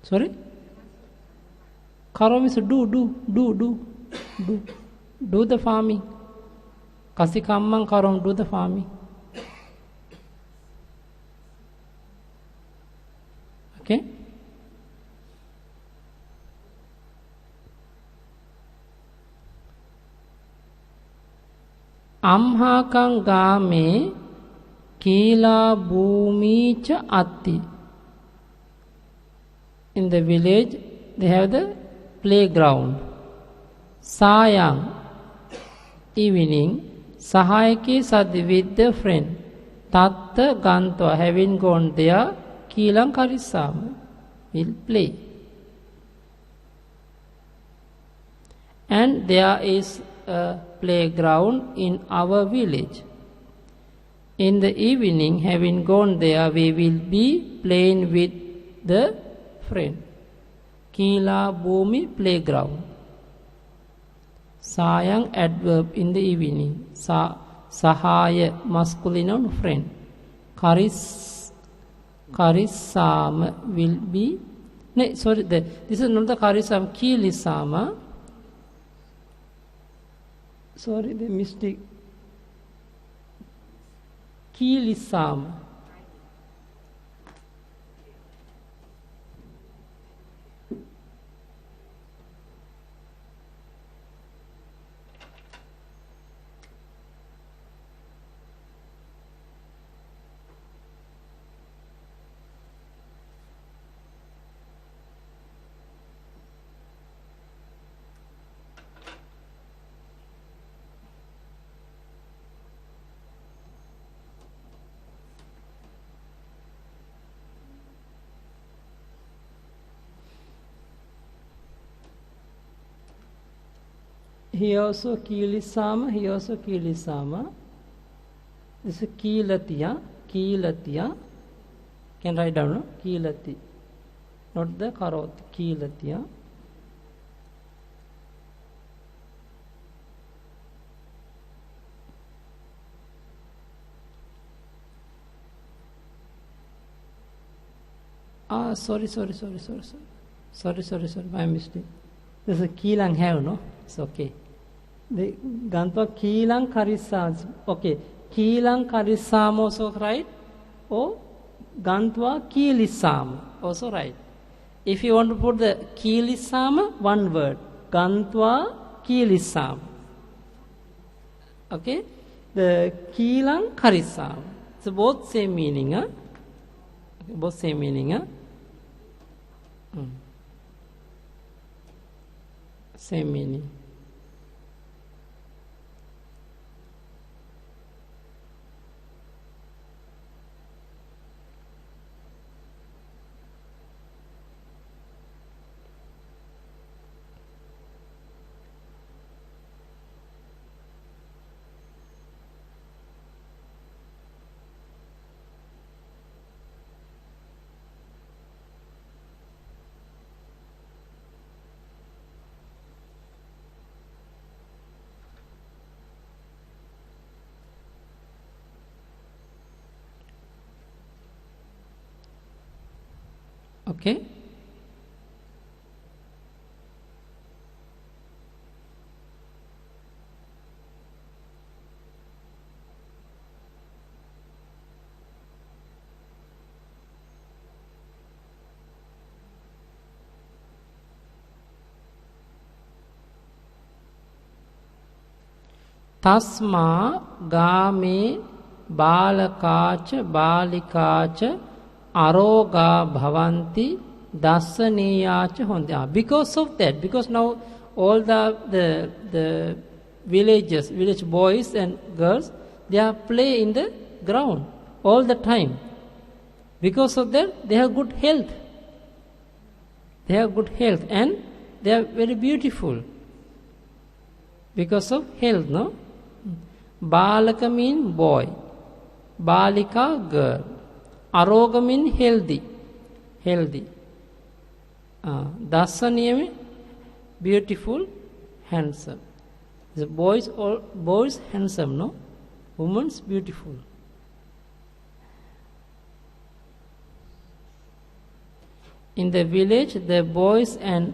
Sorry? Karom is do the farming. Kasikammang karom, do the farming. Okay? Amhakang game kila bhumi cha atti. In the village, they have the playground. Sayang, evening, sahayaki sadhi with the friend. Tatta gantva, having gone there, kilang karisama, will play. And there is a playground in our village. In the evening, having gone there, we will be playing with the friend. Kila bhumi, playground. Sayang, adverb, in the evening. Sahaya, masculine noun, friend. Karisama will be. No, sorry, this is not the karisama. Kilisama. Sorry, the mistake. Kilisama. Here also kilisama, here also kilisama. This is kilatiya. Can write down, no? Kilati. Not the karot, kilatiya. Sorry, my mistake. This is kilang have, no? It's okay. The gantva kilang karisam. Okay, kilang karisam also right. Or gantva kilisam also right. If you want to put the Kilisama, one word, Gantwa Kilisama. Okay? The Kilang Karisama. So both same meaning. Huh? Both same meaning. Huh? Same meaning. Okay? Tasma game balakacha balikacha aroga bhavanti dasaniyacha honti. Because of that, because now all the village boys and girls, they are play in the ground all the time. Because of that, they have good health. They have good health and they are very beautiful. Because of health, no? Balaka mean boy. Balika girl. Aroga mean healthy. Healthy. Dasaniya mean beautiful, handsome. The boys handsome, no? Woman's beautiful. In the village, the boys and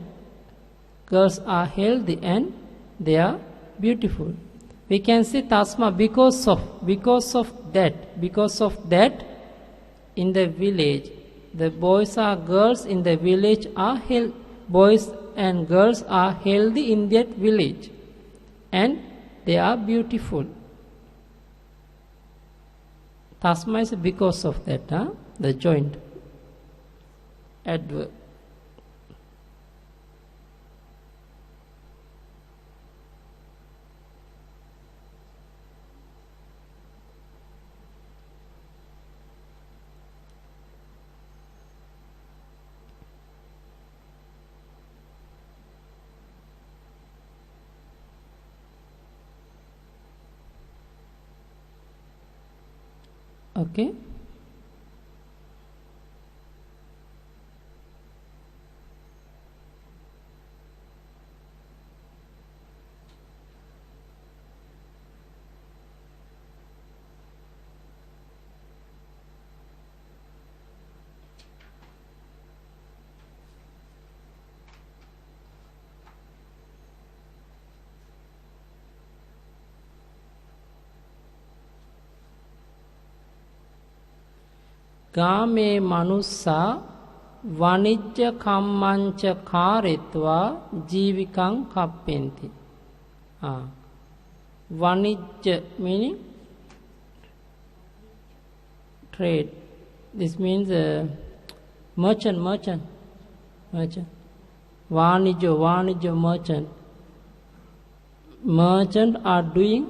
girls are healthy and they are beautiful. We can say tasma because of that in the village, the boys or girls in the village are boys and girls are healthy in that village and they are beautiful. Tasma is because of that, the joint adverb. Okay. Game manussa vanijja kammancha karetva jivikang kappenti. Vanijja meaning trade. This means merchant. Vanijja merchant. Merchant are doing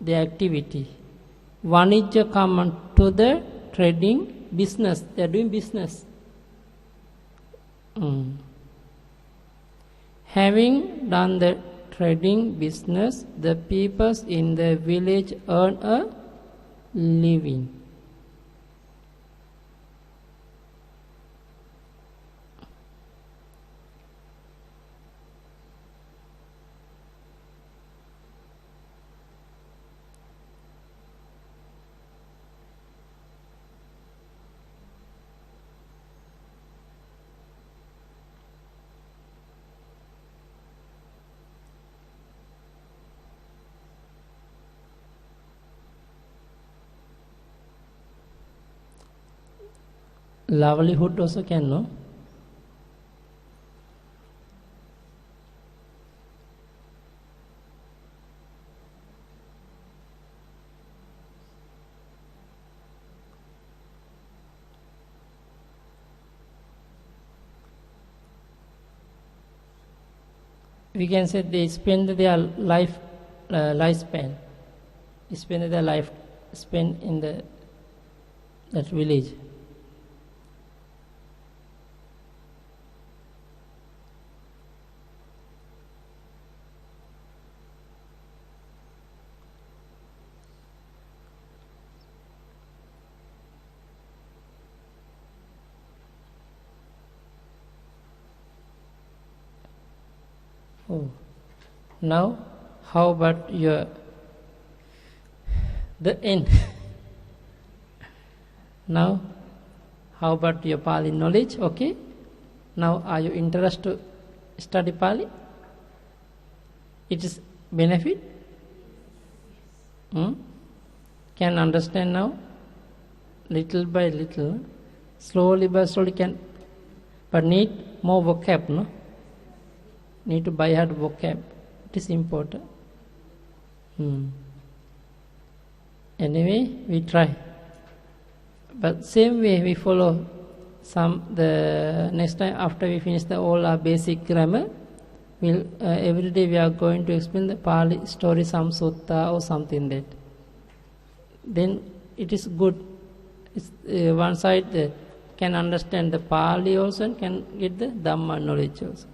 the activity. Vanijja come to the trading business. They are doing business. Having done the trading business, the people in the village earn a living. Livelihood also can, no? we can say they spend their lifespan, spend their life spent in that village. Oh, now how about the end? Now, how about your Pali knowledge? Okay. Now, are you interested to study Pali? It is benefit. Can understand now, little by little, slowly by slowly can, but need more vocab, no? Need to buy hard vocab. It is important. Anyway, we try. But same way we follow the next time after we finish all our basic grammar, we'll every day we are going to explain the Pali story, some sutta or something that. Then it is good. It's, one side can understand the Pali also and can get the Dhamma knowledge also.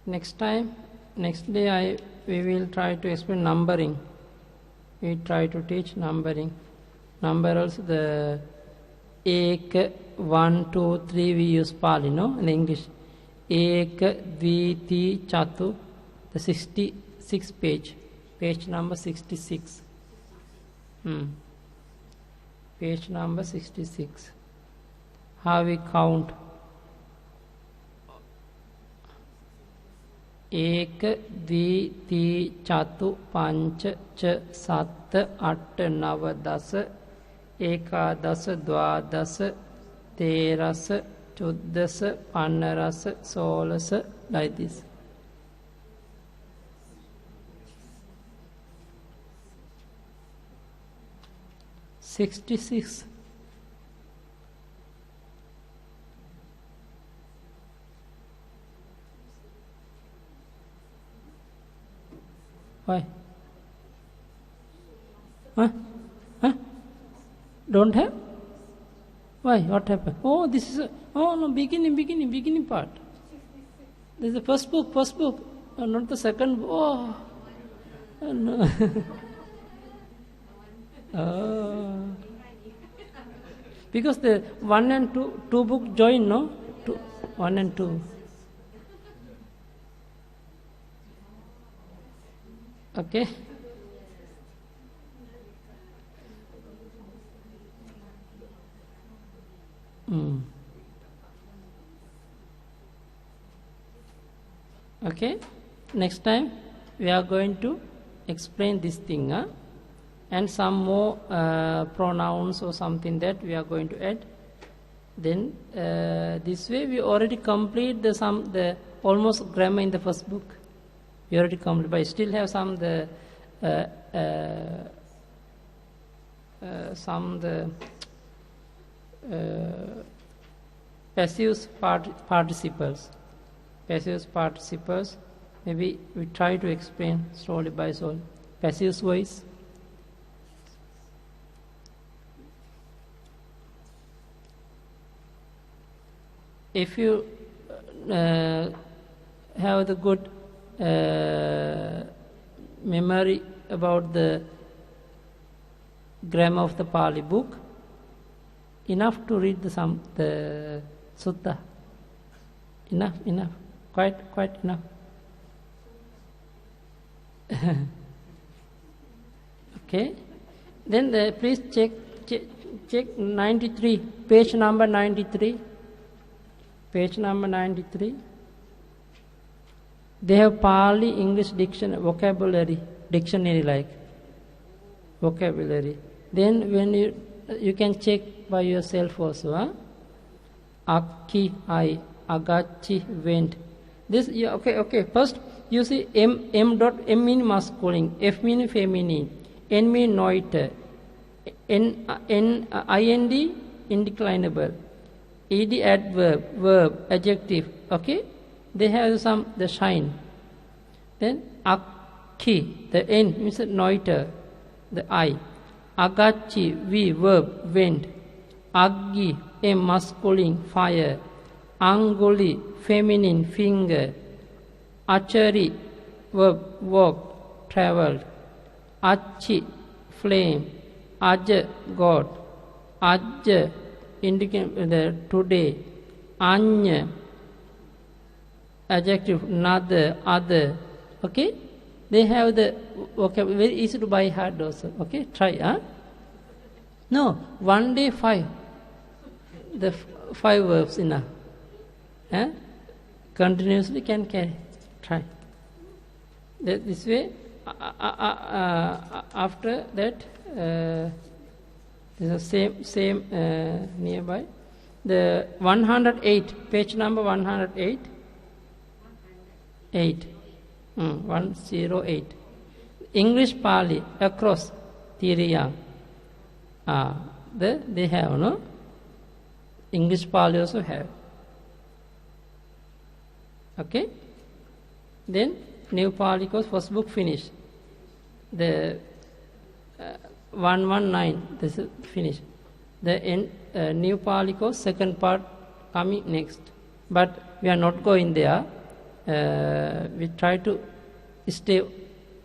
Next day we will try to explain numbering. We try to teach numbering. Number also the ek, 1, 2, 3 we use Pali, no? In English. Ek, dvi, ti, chatu. The 66 page number 66. Page number 66. How we count? एक द्वि ती चातु पंच च सत अठ नव दस एकादश द्वादश तेरस चौदस पंद्रस सोलस, like this. $66. Why? Huh? Don't have? Why? What happened? Oh, this is beginning part. This is the first book, not the second book. Oh, no. Because the 1 and 2 book join, no? 1 and 2. Okay. Okay. Next time we are going to explain this thing, and some more pronouns or something that we are going to add. Then this way we already complete the almost grammar in the first book. We already complete, but I still have some passive participles. Passive participles. Maybe we try to explain slowly by slowly. Passive voice. If you have the good memory about the grammar of the Pali book, enough to read the sutta. Enough, quite enough. Okay. Then please check 93, page number 93. Page number 93. They have Pali English dictionary like vocabulary. Then when you can check by yourself also. Akki, I, agachi, went. This okay. First you see M dot, M mean masculine, F mean feminine, N mean noiter, IND indeclinable, ED adverb, verb, adjective, okay? They have the shine. Then akhi, the N means noiter, the I. Agachi, V, verb, went. Aggi, M, masculine, fire. Anguli, feminine, finger. Achari, verb, walk, traveled. Achi, flame. Aja, God. Ajja, indicate today. Anya, adjective, another, other. Okay? They have the vocabulary, very easy to by heart also. Okay? Try, huh? No, one day 5. The 5 verbs enough. Huh? Continuously can carry. Try. This way, after that, there's a same nearby. The 108, page number 108. 108. English Pali, across, Tiriya. They have, no? English Pali also have. Okay? Then, New Pali course, first book finished. The 119, this is finished. The New Pali course, second part coming next. But we are not going there. We try to stay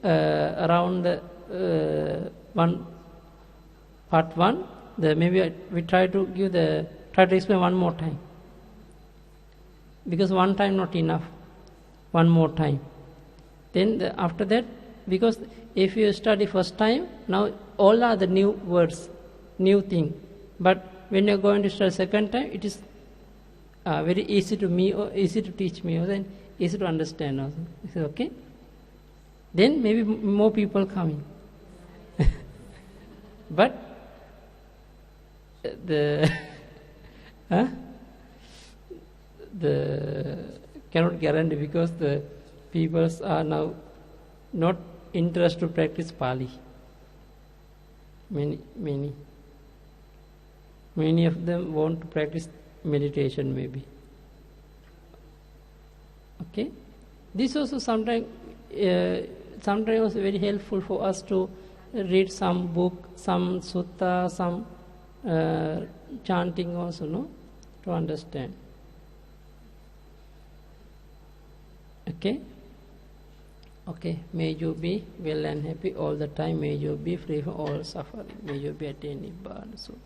around the part 1. Maybe we try to explain one more time, because one time not enough. One more time. Then after that, because if you study first time, now all are the new words, new thing. But when you are going to study second time, it is very easy to me, or easy to teach me, or then easy to understand also. Is it okay? Then maybe more people coming. But the cannot guarantee, because the peoples are now not interested to practice Pali. Many of them want to practice meditation maybe. Okay, this also sometimes also very helpful for us to read some book, some sutta, some chanting also, no, to understand. Okay. May you be well and happy all the time. May you be free from all suffering. May you be attained Nibbana soon.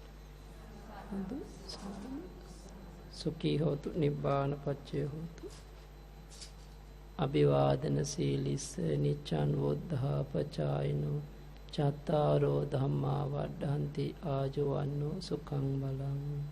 Sukhi hotu Nibbana pacce hotu. Abhivadana silis nichan vodha pacayino chattaro dhamma vaddhanti ajuvanno sukhang balang.